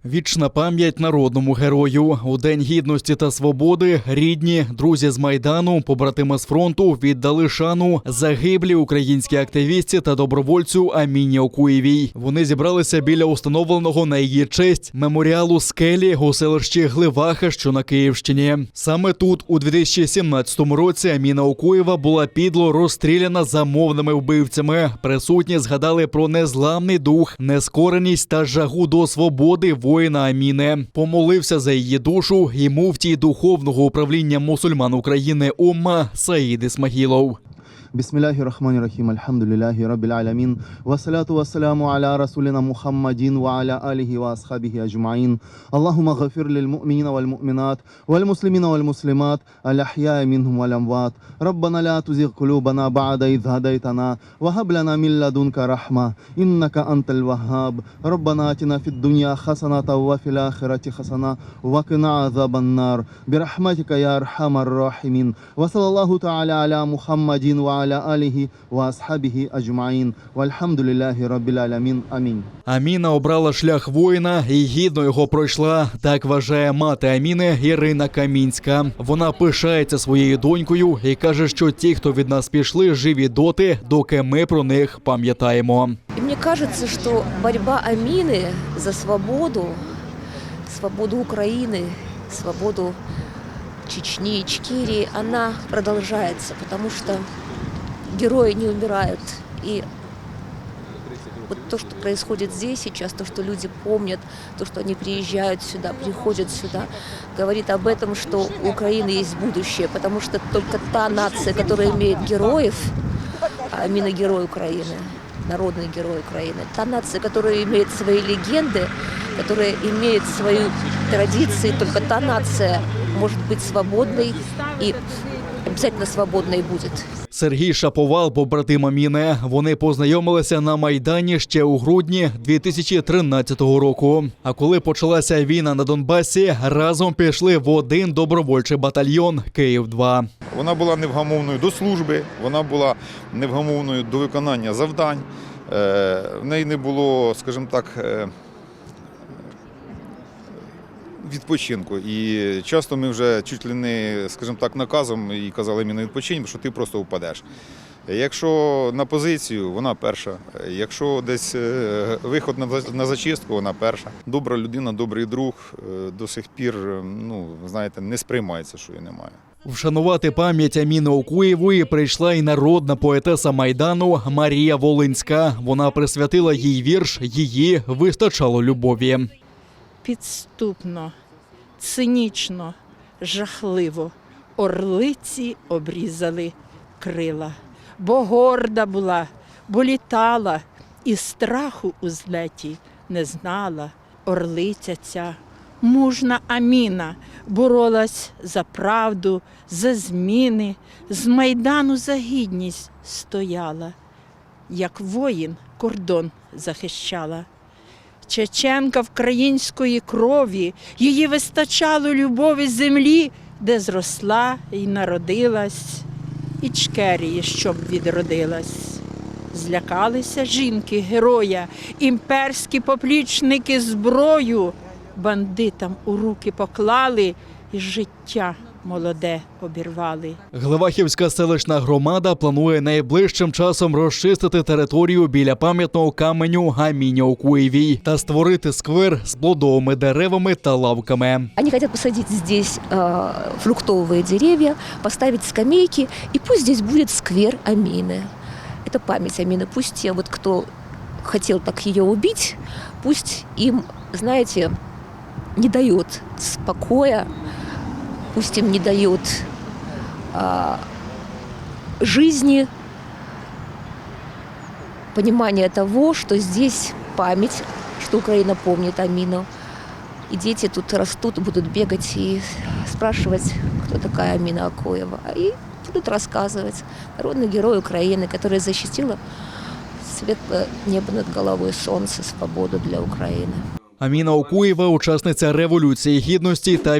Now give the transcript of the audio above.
Вічна пам'ять народному герою. У День Гідності та Свободи рідні, друзі з Майдану, побратими з фронту віддали шану загиблій українській активістці та добровольцю Аміні Окуєвій. Вони зібралися біля установленого на її честь меморіалу «Скелі» у селищі Гливаха, що на Київщині. Саме тут, у 2017 році, Аміна Окуєва була підло розстріляна замовними вбивцями. Присутні згадали про незламний дух, нескореність та жагу до свободи воїна Аміни. Помолився за її душу і муфтій Духовного управління мусульман України УММА Саїд Ісмагілов. Бисмиллахир-рахманир-рахим, альхамдулиллахи раббил алямин, вассалату вассаляму аля расулина Мухаммадин ва аля алихи ва асхабихи аджмаин. Аллахумма гафир лил му'минина валь му'минат, валь муслимина валь муслимат, аль ахьяи минхум валь амват. Раббана ла тузигh кулубана ба'да идh хадайтана, ва хаб лана мин ладунка рахма, иннака анталь ваххаб. Раббана атина фид дунья хасаната ва фил ахирати хасана, ва кина азабан нар. Бирахматика я архамар рахимин. Ва саллаллаху та'аля аля Мухаммадин ва аля алихи ва асхабихи аджмаїн. Вальхамдулиллахи раббил алямін. Амінь. Аміна обрала шлях воїна і гідно його пройшла. Так вважає мати Аміни Ірина Камінська. Вона пишається своєю донькою і каже, що ті, хто від нас пішли, живі доти, доки ми про них пам'ятаємо. И мне кажется, что борьба Амины за свободу, свободу Украины, свободу Чечни, Ичкерии, она продолжается, потому что герои не умирают. И вот то, что происходит здесь сейчас, то, что люди помнят, то, что они приезжают сюда, приходят сюда, говорит об этом, что у Украины есть будущее, потому что только та нация, которая имеет героев, а Амина – герой Украины, народный герой Украины, та нация, которая имеет свои легенды, которая имеет свои традиции, только та нация может быть свободной и обязательно свободной будет. Сергій Шаповал, побратим Аміни. Вони познайомилися на Майдані ще у грудні 2013 року. А коли почалася війна на Донбасі, разом пішли в один добровольчий батальйон «Київ-2». Вона була невгамовною до служби, вона була невгамовною до виконання завдань. В неї не було, скажімо так, відпочинку. І часто ми вже чуть ли не, скажімо так, наказом і казали мені відпочинь, що ти просто впадеш. Якщо на позицію, вона перша. Якщо десь виход на зачистку, вона перша. Добра людина, добрий друг, до сих пір, знаєте, не сприймається, що її немає. Вшанувати пам'ять Аміни Окуєвої прийшла і народна поетеса Майдану Марія Волинська. Вона присвятила їй вірш «Її вистачало любові». Підступно, цинічно, жахливо орлиці обрізали крила. Бо горда була, бо літала, і страху у злеті не знала. Орлиця ця, мужна Аміна, боролась за правду, за зміни, з Майдану за гідність стояла, як воїн кордон захищала. Чеченка вкраїнської крові, її вистачало любові землі, де зросла і народилась, Ічкерії, щоб відродилась. Злякалися жінки героя, імперські поплічники зброю, бандитам у руки поклали і життя молоде обірвали. Гливахівська селищна громада планує найближчим часом розчистити територію біля пам'ятного каменю Аміні Окуєвій та створити сквер з плодовими деревами та лавками. Они хотят посадить здесь фруктовые деревья, поставить скамейки, и пусть здесь будет сквер Амины. Это память Амины. Пусть те, кто хотел так ее убить, пусть им, знаете, не дает покоя, пусть им не дает жизни, понимания того, что здесь память, что Украина помнит Амину. И дети тут растут, будут бегать и спрашивать, кто такая Амина Окуєва. И будут рассказывать. Народный герой Украины, которая защитила светлое небо над головой, солнце, свободу для Украины. Аміна Окуєва – учасниця Революції Гідності та